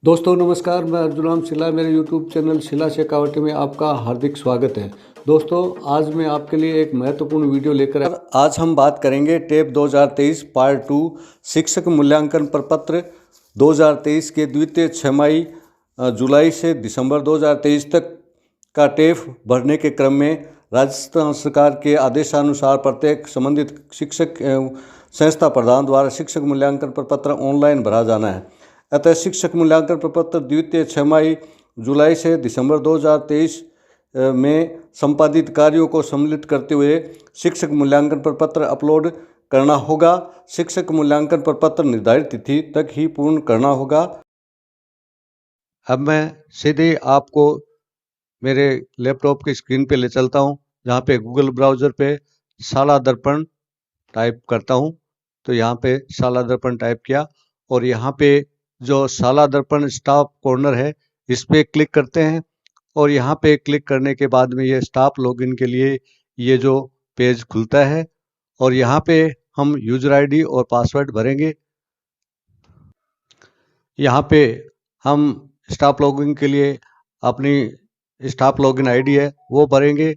दोस्तों नमस्कार, मैं अर्जुन शिला। मेरे यूट्यूब चैनल शिला शेखावटी में आपका हार्दिक स्वागत है। दोस्तों, आज मैं आपके लिए एक महत्वपूर्ण वीडियो लेकर आज हम बात करेंगे टेप 2023 पार्ट 2 शिक्षक मूल्यांकन प्रपत्र 2023 के द्वितीय छमाही जुलाई से दिसंबर 2023 तक का टेप भरने के क्रम में राजस्थान सरकार के आदेशानुसार प्रत्येक संबंधित शिक्षक एवं संस्था प्रधान द्वारा शिक्षक मूल्यांकन प्रपत्र ऑनलाइन भरा जाना है। अतः शिक्षक मूल्यांकन प्रपत्र द्वितीय छमाही जुलाई से दिसंबर 2023 में संपादित कार्यों को सम्मिलित करते हुए शिक्षक मूल्यांकन प्रपत्र अपलोड करना होगा। शिक्षक मूल्यांकन प्रपत्र निर्धारित तिथि तक ही पूर्ण करना होगा। अब मैं सीधे आपको मेरे लैपटॉप की स्क्रीन पे ले चलता हूँ, जहाँ पे गूगल ब्राउज़र पे शाला दर्पण टाइप करता हूँ। तो यहाँ पे शाला दर्पण टाइप किया और यहाँ पे जो शाला दर्पण स्टाफ कॉर्नर है इस पे क्लिक करते हैं और यहाँ पे क्लिक करने के बाद में ये स्टाफ लॉगिन के लिए ये जो पेज खुलता है और यहाँ पे हम यूजर आईडी और पासवर्ड भरेंगे। यहाँ पे हम स्टाफ लॉगिन के लिए अपनी स्टाफ लॉगिन आईडी है वो भरेंगे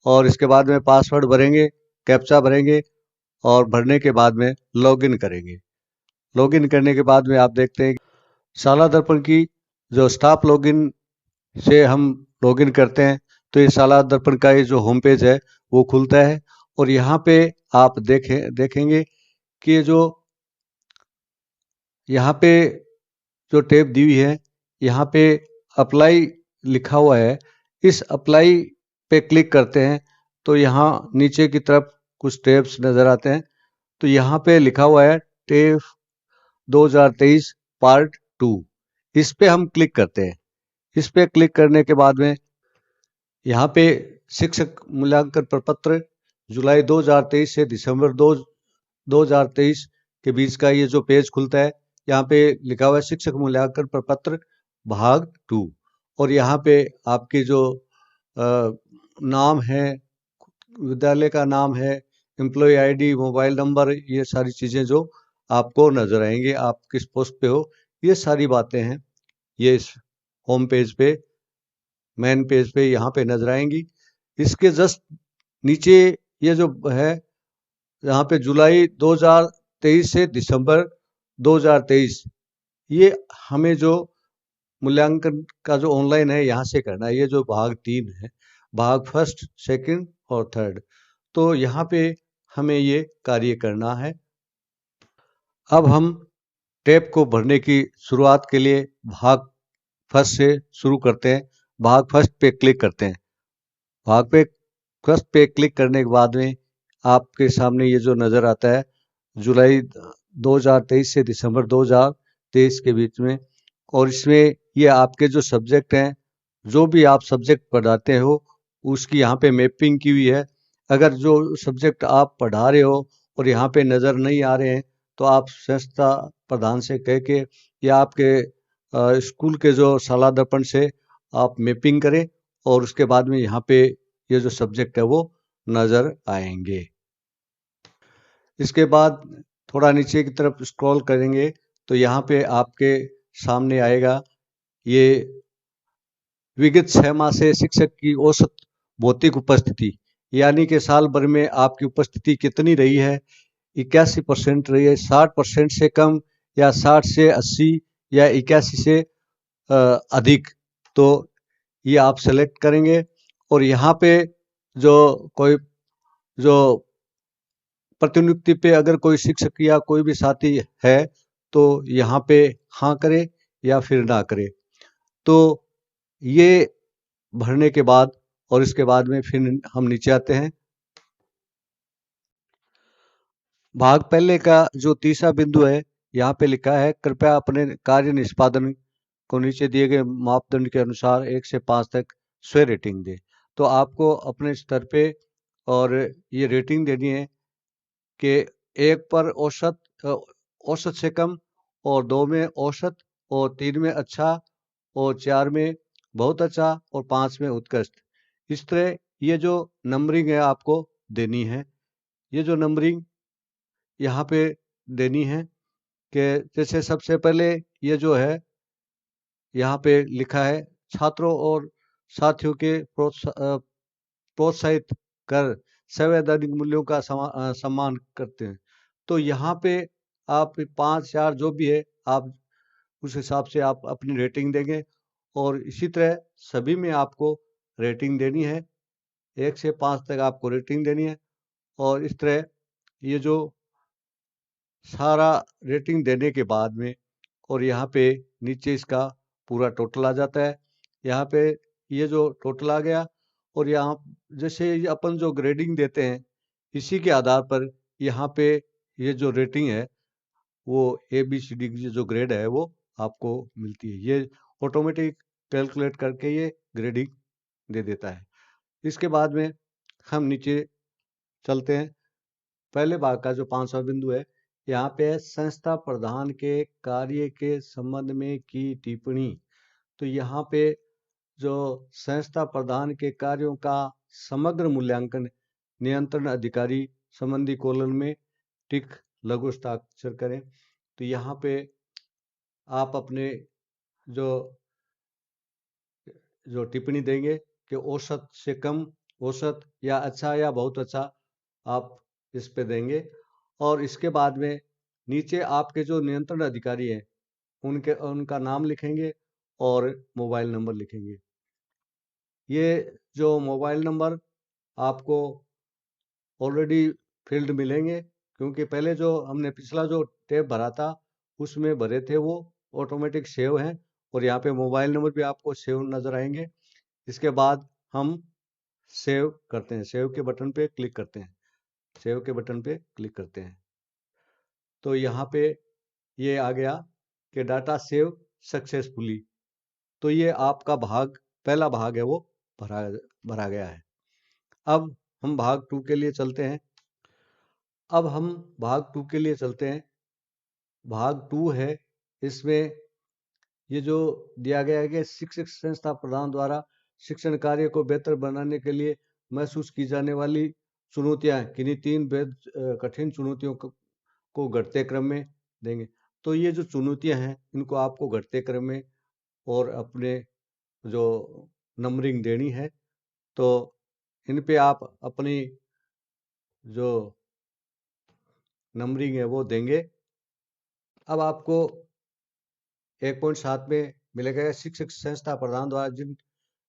और इसके बाद में पासवर्ड भरेंगे, कैप्चा भरेंगे और भरने के बाद में लॉगिन करेंगे। लॉगिन करने के बाद में आप देखते हैं शाला दर्पण की जो स्टाफ लॉगिन से हम लॉगिन करते हैं तो ये शाला दर्पण का ये जो होम पेज है वो खुलता है और यहाँ पे आप देखेंगे कि यहाँ पे जो टैब दी हुई है यहाँ पे अप्लाई लिखा हुआ है। इस अप्लाई पे क्लिक करते हैं तो यहाँ नीचे की तरफ कुछ टैब्स नज़र आते हैं। तो यहाँ पे लिखा हुआ है टैब 2023 पार्ट 2। इस पे हम क्लिक करते हैं। इस पे क्लिक करने के बाद में यहाँ पे शिक्षक मूल्यांकन प्रपत्र जुलाई 2023 से दिसंबर 2023 के बीच का ये जो पेज खुलता है, यहाँ पे लिखा हुआ है शिक्षक मूल्यांकन प्रपत्र भाग 2 और यहाँ पे आपके जो नाम है, विद्यालय का नाम है, एम्प्लॉय आईडी, मोबाइल नंबर, ये सारी चीज़ें जो आपको नजर आएंगे, आप किस पोस्ट पे हो, ये सारी बातें हैं ये इस होम पेज पे, मेन पेज पे यहाँ पे नजर आएंगी। इसके जस्ट नीचे ये जो है यहाँ पे जुलाई 2023 से दिसंबर 2023 ये हमें जो मूल्यांकन का जो ऑनलाइन है यहाँ से करना है। ये जो भाग 3 है, भाग फर्स्ट, सेकंड और थर्ड, तो यहाँ पे हमें ये कार्य करना है। अब हम टैब को भरने की शुरुआत के लिए भाग फर्स्ट से शुरू करते हैं। भाग फर्स्ट पे क्लिक करते हैं। भाग पे फर्स्ट पे क्लिक करने के बाद में आपके सामने ये जो नज़र आता है जुलाई 2023 से दिसंबर 2023 के बीच में, और इसमें ये आपके जो सब्जेक्ट हैं, जो भी आप सब्जेक्ट पढ़ाते हो उसकी यहाँ पे मैपिंग की हुई है। अगर जो सब्जेक्ट आप पढ़ा रहे हो और यहाँ पे नज़र नहीं आ रहे हैं तो आप संस्था प्रधान से कह के या आपके स्कूल के जो शाला दर्पण से आप मैपिंग करें और उसके बाद में यहाँ पे ये जो सब्जेक्ट है वो नज़र आएंगे। इसके बाद थोड़ा नीचे की तरफ स्क्रॉल करेंगे तो यहाँ पे आपके सामने आएगा ये विगत 6 माह से शिक्षक की औसत भौतिक उपस्थिति, यानी कि साल भर में आपकी उपस्थिति कितनी रही है। 81% रही है, 60% से कम या 60 से 80 या 81 से अधिक, तो ये आप सेलेक्ट करेंगे और यहाँ पे जो कोई जो प्रतिनियुक्ति पे अगर कोई शिक्षक या कोई भी साथी है तो यहाँ पे हाँ करे या फिर ना करे। तो ये भरने के बाद और इसके बाद में फिर हम नीचे आते हैं। भाग पहले का जो तीसरा बिंदु है यहाँ पे लिखा है कृपया अपने कार्य निष्पादन को नीचे दिए गए मापदंड के अनुसार 1 से 5 तक स्वयं रेटिंग दे। तो आपको अपने स्तर पे और ये रेटिंग देनी है कि 1 पर औसत, औसत से कम, और 2 में औसत, और 3 में अच्छा, और 4 में बहुत अच्छा, और 5 में उत्कृष्ट। इस तरह ये जो नंबरिंग है आपको देनी है। ये जो नंबरिंग यहाँ पे देनी है कि जैसे सबसे पहले ये जो है यहाँ पे लिखा है छात्रों और साथियों के प्रोत्साहित कर संवैधानिक मूल्यों का सम्मान करते हैं। तो यहाँ पे आप 5 4 जो भी है आप उस हिसाब से आप अपनी रेटिंग देंगे और इसी तरह सभी में आपको रेटिंग देनी है। 1 से 5 तक आपको रेटिंग देनी है और इस तरह ये जो सारा रेटिंग देने के बाद में और यहाँ पे नीचे इसका पूरा टोटल आ जाता है। यहाँ पे ये जो टोटल आ गया और यहाँ जैसे ये अपन जो ग्रेडिंग देते हैं इसी के आधार पर यहाँ पे ये जो रेटिंग है वो ABCD की जो ग्रेड है वो आपको मिलती है। ये ऑटोमेटिक कैलकुलेट करके ये ग्रेडिंग दे देता है। इसके बाद में हम नीचे चलते हैं। पहले भाग का जो 5वां बिंदु है यहाँ पे है संस्था प्रधान के कार्य के संबंध में की टिप्पणी। तो यहाँ पे जो संस्था प्रधान के कार्यों का समग्र मूल्यांकन नियंत्रण अधिकारी संबंधी कॉलम में टिक लघु हस्ताक्षर करें। तो यहाँ पे आप अपने जो जो टिप्पणी देंगे कि औसत से कम, औसत या अच्छा या बहुत अच्छा आप इस पे देंगे और इसके बाद में नीचे आपके जो नियंत्रण अधिकारी हैं उनका नाम लिखेंगे और मोबाइल नंबर लिखेंगे। ये जो मोबाइल नंबर आपको ऑलरेडी फील्ड मिलेंगे क्योंकि पहले जो हमने पिछला जो टैब भरा था उसमें भरे थे वो ऑटोमेटिक सेव हैं और यहाँ पे मोबाइल नंबर भी आपको सेव नज़र आएंगे। इसके बाद हम सेव करते हैं, सेव के बटन पे क्लिक करते हैं, सेव के बटन पे क्लिक करते हैं। तो यहाँ पे ये आ गया कि डाटा सेव सक्सेसफुली। तो ये आपका पहला भाग है वो भरा भरा गया है। अब हम भाग 2 के लिए चलते हैं। अब हम भाग 2 के लिए चलते हैं। भाग 2 है, इसमें ये जो दिया गया है कि शिक्षक संस्था प्रधान द्वारा शिक्षण कार्य को बेहतर बनाने के लिए महसूस की जाने वाली चुनौतियां किन्हीं 3 कठिन चुनौतियों को घटते क्रम में देंगे। तो ये जो चुनौतियां हैं इनको आपको घटते क्रम में और अपने जो नंबरिंग देनी है तो इन पे आप अपनी जो नंबरिंग है वो देंगे। अब आपको 1.7 में मिलेगा शिक्षक संस्था प्रधान द्वारा जिन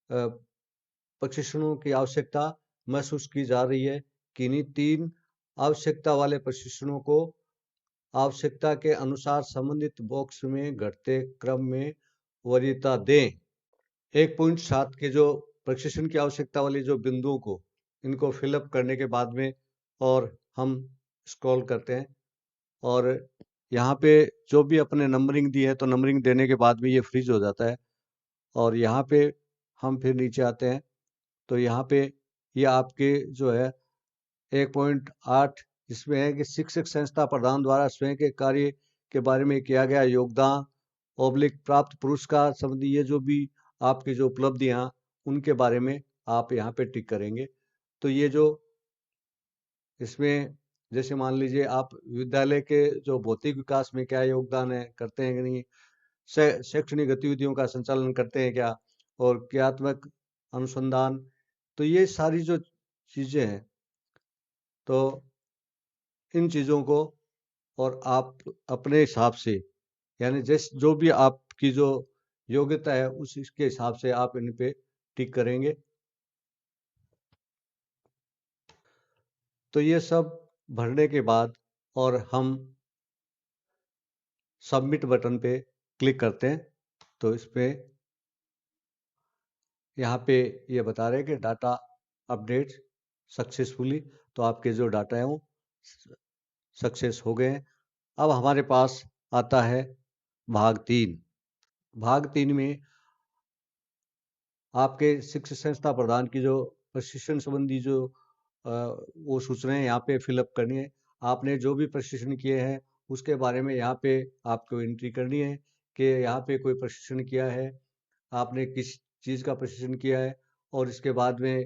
प्रशिक्षणों की आवश्यकता महसूस की जा रही है किन्हीं 3 आवश्यकता वाले प्रशिक्षणों को आवश्यकता के अनुसार संबंधित बॉक्स में घटते क्रम में वरीयता दें। 1.7 के जो प्रशिक्षण की आवश्यकता वाली जो बिंदुओं को इनको फिलअप करने के बाद में और हम स्क्रॉल करते हैं और यहाँ पे जो भी अपने नंबरिंग दी है तो नंबरिंग देने के बाद में ये फ्रीज हो जाता है और यहाँ पे हम फिर नीचे आते हैं तो यहाँ पे ये आपके जो है 1.8 इसमें है कि शिक्षक संस्था प्रधान द्वारा स्वयं के कार्य के बारे में किया गया योगदान ऑब्लिक प्राप्त पुरस्कार संबंधी ये जो भी आपकी जो उपलब्धियां उनके बारे में आप यहाँ पे टिक करेंगे। तो ये जो इसमें जैसे मान लीजिए आप विद्यालय के जो भौतिक विकास में क्या योगदान है करते हैं कि नहीं, शैक्षणिक गतिविधियों का संचालन करते हैं क्या और क्रियात्मक अनुसंधान, तो ये सारी जो चीजें हैं तो इन चीजों को और आप अपने हिसाब से यानी जो भी आपकी जो योग्यता है उस इसके हिसाब से आप इन पे टिक करेंगे। तो ये सब भरने के बाद और हम सबमिट बटन पे क्लिक करते हैं तो इस पे यहाँ पे ये बता रहे हैं कि डाटा अपडेट सक्सेसफुली, तो आपके जो डाटा है वो सक्सेस हो गए हैं। अब हमारे पास आता है भाग 3। भाग 3 में आपके शिक्षण संस्था प्रधान की जो प्रशिक्षण संबंधी जो वो सूचनाएं यहाँ पे फिलअप करनी है। आपने जो भी प्रशिक्षण किए हैं उसके बारे में यहाँ पे आपको एंट्री करनी है कि यहाँ पे कोई प्रशिक्षण किया है, आपने किस चीज़ का प्रशिक्षण किया है और इसके बाद में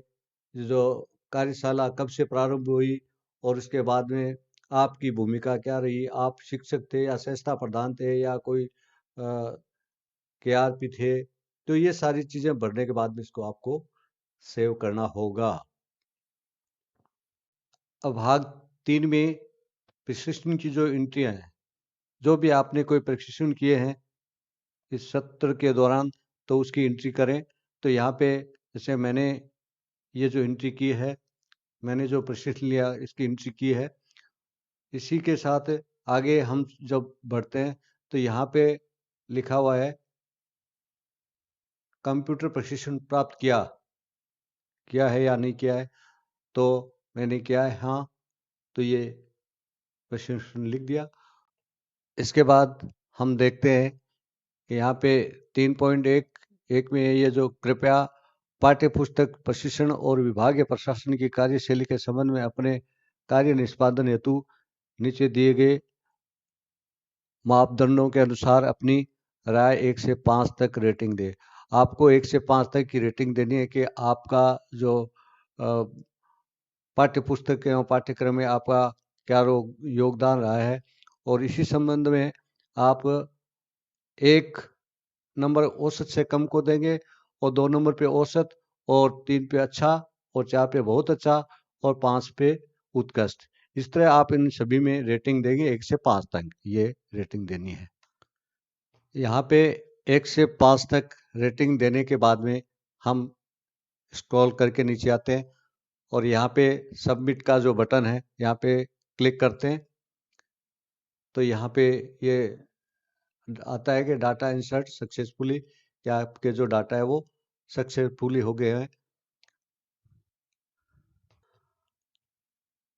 जो कार्यशाला कब से प्रारंभ हुई और उसके बाद में आपकी भूमिका क्या रही, आप शिक्षक थे या संस्था प्रधान थे या कोई KRP थे, तो ये सारी चीजें भरने के बाद में इसको आपको सेव करना होगा। अब भाग 3 में प्रिस्क्रिप्शन की जो एंट्रियां हैं, जो भी आपने कोई प्रिस्क्रिप्शन किए हैं इस सत्र के दौरान, तो उसकी एंट्री करें। तो यहाँ पे जैसे मैंने ये जो एंट्री की है, मैंने जो प्रिस्क्रिप्शन लिया इसकी एंट्री की है। इसी के साथ आगे हम जब बढ़ते हैं तो यहाँ पे लिखा हुआ है कंप्यूटर प्रशिक्षण प्राप्त किया है या नहीं किया है। तो मैंने किया है हाँ, तो ये प्रशिक्षण लिख दिया। इसके बाद हम देखते हैं कि यहाँ पे 3.1 में ये जो कृपया पाठ्य पुस्तक प्रशिक्षण और विभागीय प्रशासन की कार्यशैली के संबंध में अपने कार्य निष्पादन हेतु नीचे दिए गए मापदंडों के अनुसार अपनी राय 1 से 5 तक रेटिंग दे। आपको 1 से 5 तक की रेटिंग देनी है कि आपका जो पाठ्य पुस्तक एवं पाठ्यक्रम में आपका क्या योगदान रहा है। और इसी संबंध में आप 1 नंबर औसत से कम को देंगे, और 2 नंबर पे औसत, और 3 पे अच्छा, और 4 पे बहुत अच्छा, और 5 पे उत्कृष्ट। इस तरह आप इन सभी में रेटिंग देंगे 1 से 5 तक, ये रेटिंग देनी है। यहाँ पे 1 से 5 तक रेटिंग देने के बाद में हम स्क्रॉल करके नीचे आते हैं और यहाँ पे सबमिट का जो बटन है यहाँ पे क्लिक करते हैं। तो यहाँ पे ये आता है कि डाटा इंसर्ट सक्सेसफुली, क्या आपके जो डाटा है वो सक्सेसफुली हो गए हैं।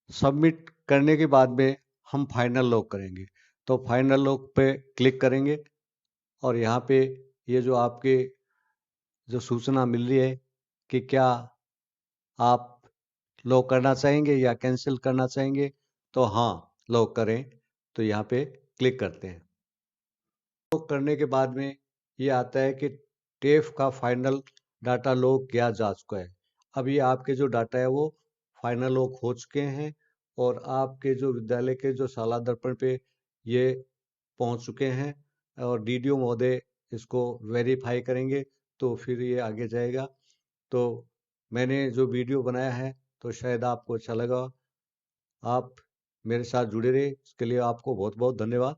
सबमिट करने के बाद में हम फाइनल लॉक करेंगे। तो फाइनल लॉक पे क्लिक करेंगे और यहाँ पे ये जो आपके जो सूचना मिल रही है कि क्या आप लॉक करना चाहेंगे या कैंसिल करना चाहेंगे, तो हाँ लॉक करें। तो यहाँ पे क्लिक करते हैं। लॉक करने के बाद में ये आता है कि टेफ का फाइनल डाटा लॉक किया जा चुका है। अब ये आपके जो डाटा है वो फाइनल लॉक हो चुके हैं और आपके जो विद्यालय के जो शाला दर्पण पे ये पहुंच चुके हैं, और डीडीओ महोदय इसको वेरीफाई करेंगे तो फिर ये आगे जाएगा। तो मैंने जो वीडियो बनाया है तो शायद आपको अच्छा लगा। आप मेरे साथ जुड़े रहे, इसके लिए आपको बहुत बहुत धन्यवाद।